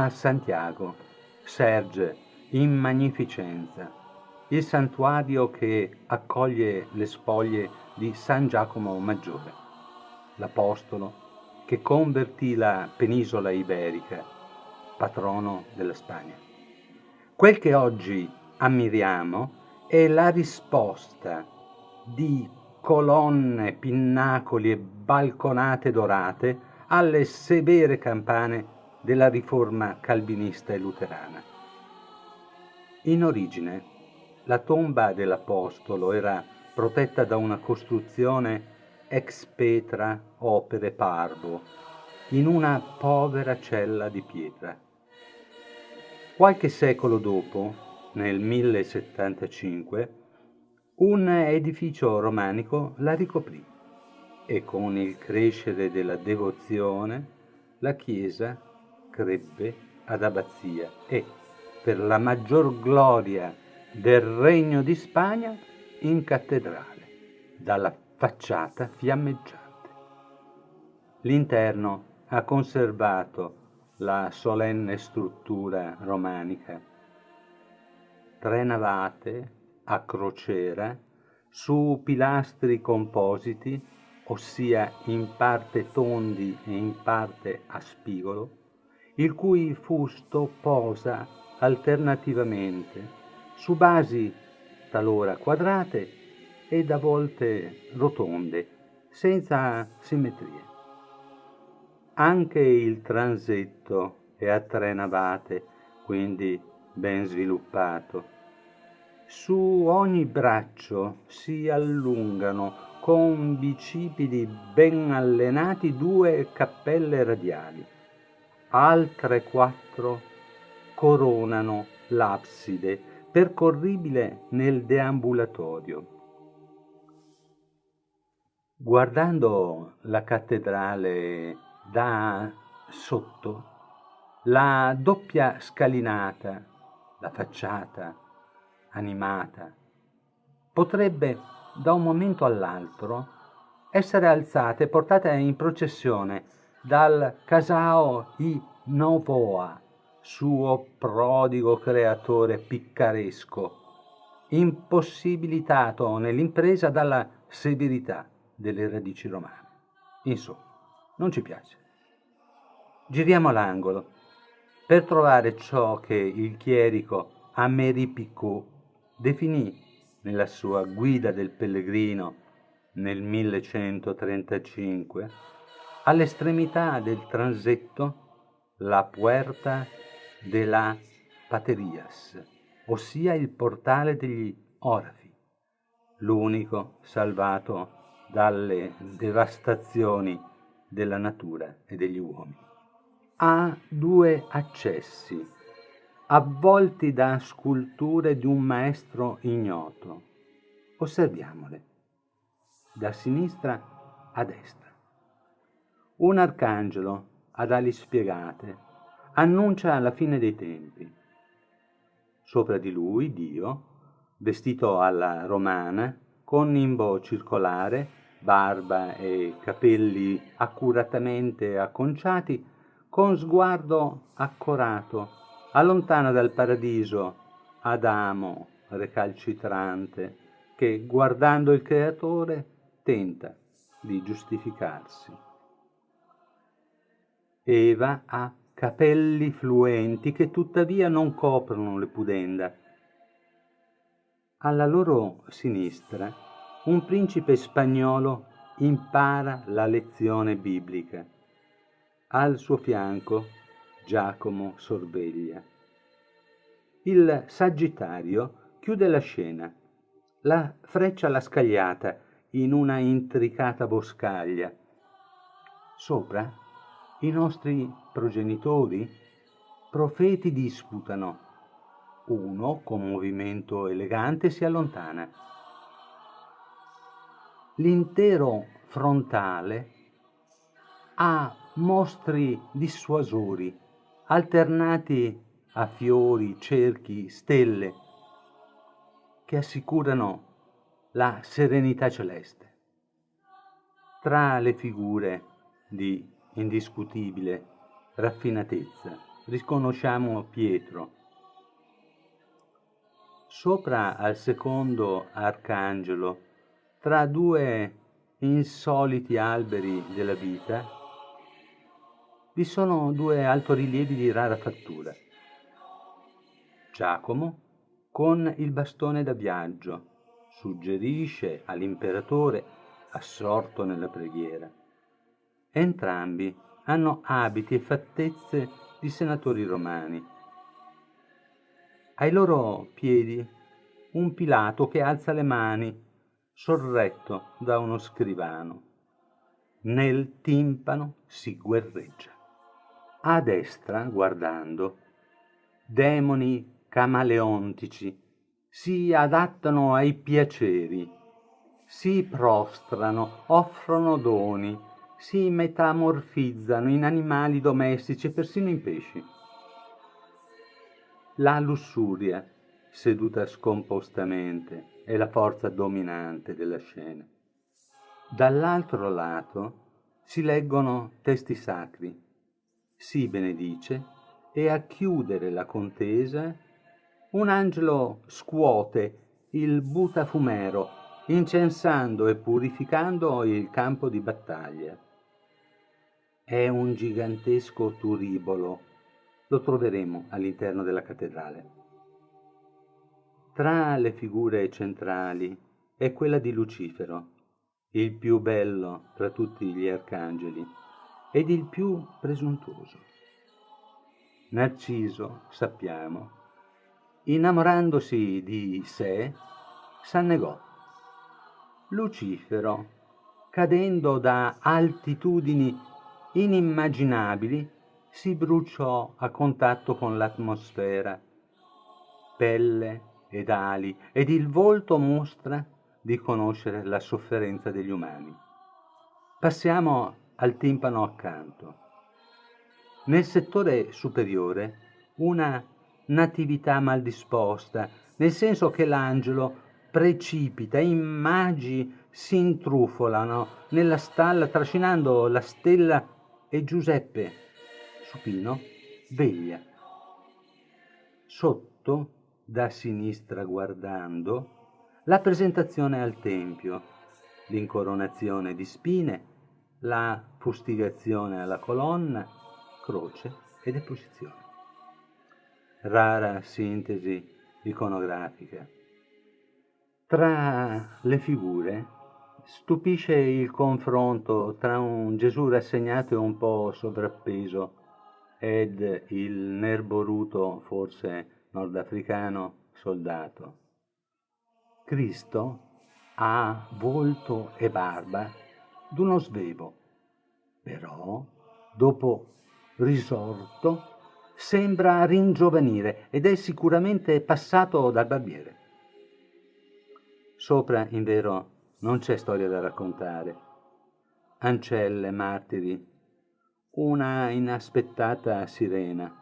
A Santiago serge in magnificenza il santuario che accoglie le spoglie di San Giacomo Maggiore, l'apostolo che convertì la penisola iberica, patrono della Spagna. Quel che oggi ammiriamo è la risposta di colonne, pinnacoli e balconate dorate alle severe campane della riforma calvinista e luterana. In origine, la tomba dell'Apostolo era protetta da una costruzione ex petra opere parvo, in una povera cella di pietra. Qualche secolo dopo, nel 1075, un edificio romanico la ricoprì e con il crescere della devozione la chiesa crebbe ad abbazia e, per la maggior gloria del Regno di Spagna, in cattedrale, dalla facciata fiammeggiante. L'interno ha conservato la solenne struttura romanica. 3 navate a crociera su pilastri compositi, ossia in parte tondi e in parte a spigolo, il cui fusto posa alternativamente su basi talora quadrate ed a volte rotonde, senza simmetrie. Anche il transetto è a 3 navate, quindi ben sviluppato. Su ogni braccio si allungano con bicipiti ben allenati 2 cappelle radiali. Altre 4 coronano l'abside, percorribile nel deambulatorio. Guardando la cattedrale da sotto, la doppia scalinata, la facciata animata, potrebbe da un momento all'altro essere alzata e portata in processione dal Casao i Novoa, suo prodigo creatore piccaresco, impossibilitato nell'impresa dalla severità delle radici romane. Insomma, non ci piace. Giriamo l'angolo per trovare ciò che il chierico Améry Picot definì nella sua Guida del pellegrino nel 1135 all'estremità del transetto la Puerta de la Paterías, ossia il portale degli orafi, l'unico salvato dalle devastazioni della natura e degli uomini. Ha 2 accessi, avvolti da sculture di un maestro ignoto. Osserviamole, da sinistra a destra. Un arcangelo ad ali spiegate annuncia la fine dei tempi. Sopra di lui Dio, vestito alla romana, con nimbo circolare, barba e capelli accuratamente acconciati, con sguardo accorato, allontana dal paradiso Adamo recalcitrante, che, guardando il Creatore, tenta di giustificarsi. Eva ha capelli fluenti che tuttavia non coprono le pudenda. Alla loro sinistra un principe spagnolo impara la lezione biblica. Al suo fianco Giacomo sorveglia. Il Sagittario chiude la scena. La freccia alla scagliata in una intricata boscaglia. Sopra i nostri progenitori, profeti, disputano. Uno, con movimento elegante, si allontana. L'intero frontale ha mostri dissuasori, alternati a fiori, cerchi, stelle, che assicurano la serenità celeste. Tra le figure di indiscutibile raffinatezza riconosciamo Pietro. Sopra al secondo arcangelo, tra due insoliti alberi della vita, vi sono due altorilievi di rara fattura. Giacomo, con il bastone da viaggio, suggerisce all'imperatore assorto nella preghiera. Entrambi hanno abiti e fattezze di senatori romani. Ai loro piedi un Pilato che alza le mani, sorretto da uno scrivano. Nel timpano si guerreggia. A destra, guardando, demoni camaleontici si adattano ai piaceri, si prostrano, offrono doni, si metamorfizzano in animali domestici e persino in pesci. La lussuria, seduta scompostamente, è la forza dominante della scena. Dall'altro lato si leggono testi sacri, si benedice e a chiudere la contesa un angelo scuote il butafumero, incensando e purificando il campo di battaglia. È un gigantesco turibolo, lo troveremo all'interno della cattedrale. Tra le figure centrali è quella di Lucifero, il più bello tra tutti gli arcangeli ed il più presuntuoso. Narciso, sappiamo, innamorandosi di sé, s'annegò. Lucifero, cadendo da altitudini inimmaginabili, si bruciò a contatto con l'atmosfera. Pelle ed ali ed il volto mostra di conoscere la sofferenza degli umani. Passiamo al timpano accanto. Nel settore superiore una natività mal disposta, nel senso che l'angelo precipita, i magi si intrufolano nella stalla trascinando la stella e Giuseppe, supino, veglia. Sotto, da sinistra guardando, la presentazione al Tempio, l'incoronazione di spine, la fustigazione alla colonna, croce e deposizione. Rara sintesi iconografica. Tra le figure stupisce il confronto tra un Gesù rassegnato e un po' sovrappeso ed il nerboruto, forse nordafricano, soldato. Cristo ha volto e barba d'uno svevo, però, dopo risorto, sembra ringiovanire ed è sicuramente passato dal barbiere. Sopra, invero, non c'è storia da raccontare. Ancelle, martiri, una inaspettata sirena.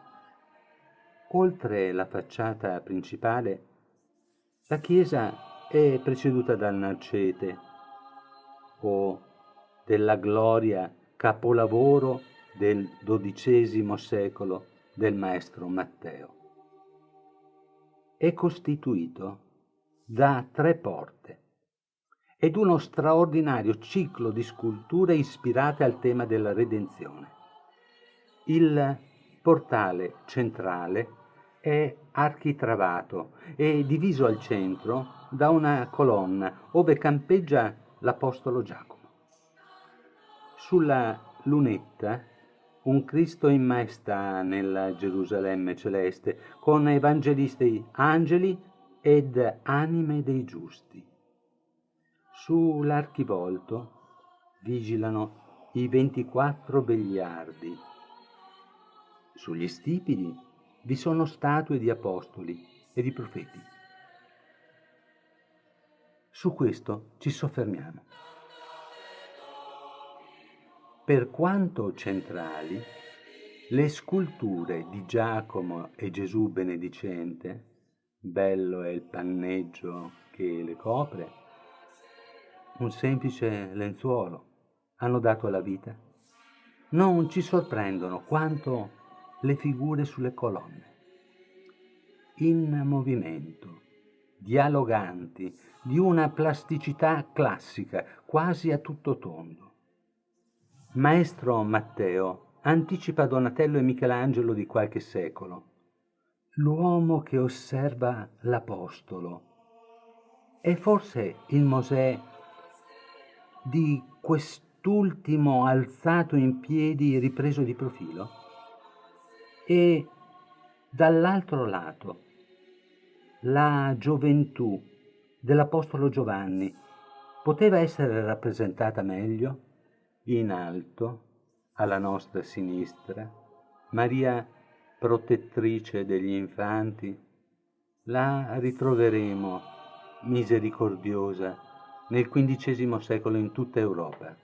Oltre la facciata principale, la chiesa è preceduta dal Narcete, o della gloria capolavoro del XII secolo del maestro Matteo. È costituito da 3 porte ed uno straordinario ciclo di sculture ispirate al tema della redenzione. Il portale centrale è architravato e diviso al centro da una colonna ove campeggia l'Apostolo Giacomo. Sulla lunetta un Cristo in maestà nella Gerusalemme celeste, con evangelisti angeli ed anime dei giusti. Sull'archivolto vigilano i 24 vegliardi. Sugli stipiti vi sono statue di apostoli e di profeti. Su questo ci soffermiamo. Per quanto centrali, le sculture di Giacomo e Gesù benedicente, bello è il panneggio che le copre, un semplice lenzuolo, hanno dato alla vita, non ci sorprendono quanto le figure sulle colonne, in movimento, dialoganti, di una plasticità classica, quasi a tutto tondo. Maestro Matteo anticipa Donatello e Michelangelo di qualche secolo. L'uomo che osserva l'Apostolo è forse il Mosè di quest'ultimo alzato in piedi, ripreso di profilo? E dall'altro lato, la gioventù dell'Apostolo Giovanni poteva essere rappresentata meglio? In alto, alla nostra sinistra, Maria protettrice degli infanti, la ritroveremo misericordiosa nel XV secolo in tutta Europa.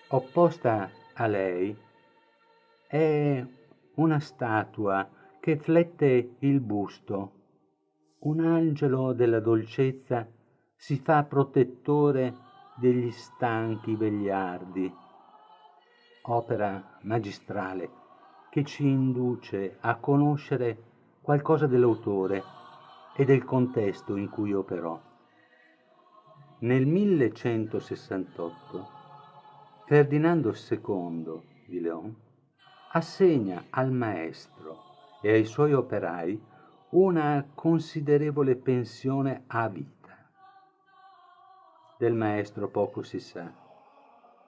Opposta a lei è una statua che flette il busto. Un angelo della dolcezza si fa protettore degli stanchi vegliardi. Opera magistrale che ci induce a conoscere qualcosa dell'autore e del contesto in cui operò. Nel 1168 Ferdinando II di León assegna al maestro e ai suoi operai una considerevole pensione a vita. Del maestro poco si sa.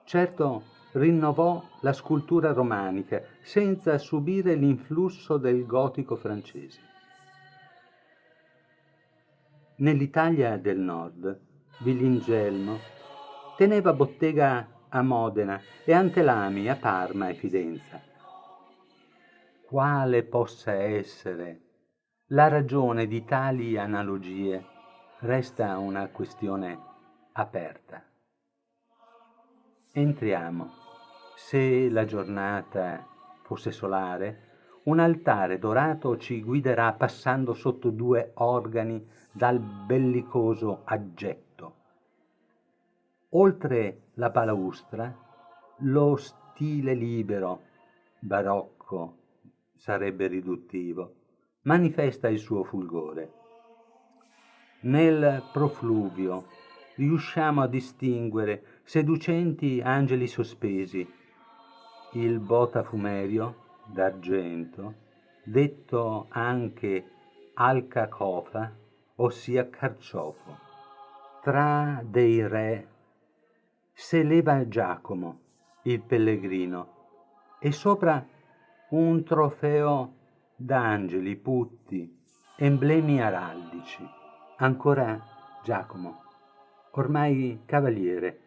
Certo, rinnovò la scultura romanica senza subire l'influsso del gotico francese. Nell'Italia del Nord, Vilingelmo teneva bottega a Modena e Antelami a Parma e Fidenza. Quale possa essere la ragione di tali analogie resta una questione aperta. Entriamo. Se la giornata fosse solare, un altare dorato ci guiderà passando sotto due organi dal bellicoso aggetto. Oltre la balaustra, lo stile libero, barocco, sarebbe riduttivo, manifesta il suo fulgore. Nel profluvio riusciamo a distinguere seducenti angeli sospesi, il botafumerio d'argento, detto anche alcacofa, ossia carciofo. Tra dei re s'eleva Giacomo, il pellegrino, e sopra un trofeo d'angeli putti, emblemi araldici. Ancora Giacomo, ormai cavaliere,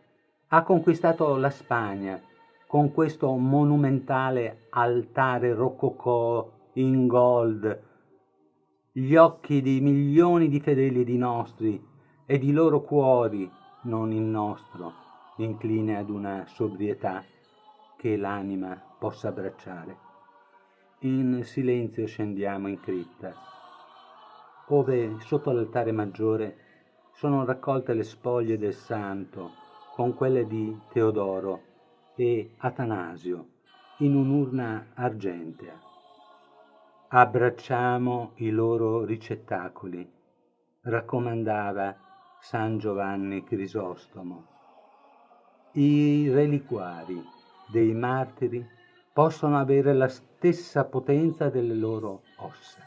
ha conquistato la Spagna con questo monumentale altare rococò in gold. Gli occhi di milioni di fedeli di nostri e di loro cuori, non il nostro, incline ad una sobrietà che l'anima possa abbracciare. In silenzio scendiamo in cripta, ove sotto l'altare maggiore sono raccolte le spoglie del santo con quelle di Teodoro e Atanasio in un'urna argentea. Abbracciamo i loro ricettacoli, raccomandava San Giovanni Crisostomo. I reliquari dei martiri possono avere la stessa potenza delle loro ossa.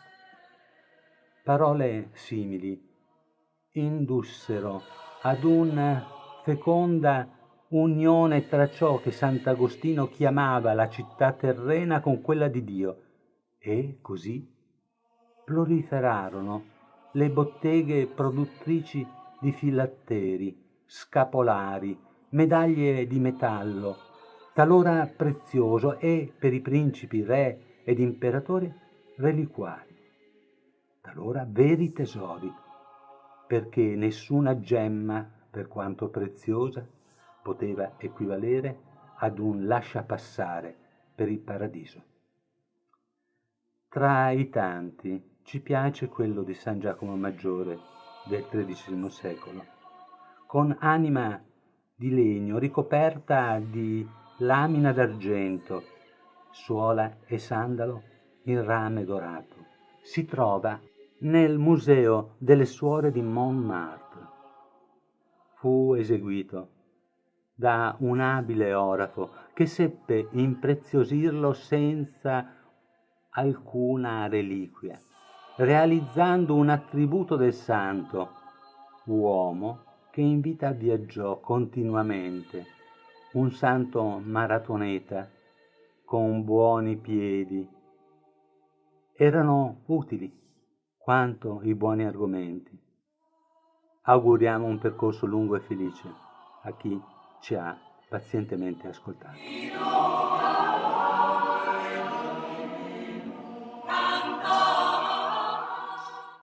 Parole simili indussero ad una feconda unione tra ciò che Sant'Agostino chiamava la città terrena con quella di Dio, e così proliferarono le botteghe produttrici di filatteri, scapolari, medaglie di metallo, talora prezioso, e per i principi, re ed imperatori reliquari, talora veri tesori, perché nessuna gemma, per quanto preziosa, poteva equivalere ad un lasciapassare per il paradiso. Tra i tanti ci piace quello di San Giacomo Maggiore del XIII secolo, con anima di legno ricoperta di lamina d'argento, suola e sandalo in rame dorato. Si trova nel Museo delle Suore di Montmartre. Fu eseguito da un abile orafo che seppe impreziosirlo senza alcuna reliquia, realizzando un attributo del santo, uomo che in vita viaggiò continuamente, un santo maratoneta con buoni piedi. Erano utili quanto i buoni argomenti. Auguriamo un percorso lungo e felice a chi ci ha pazientemente ascoltato.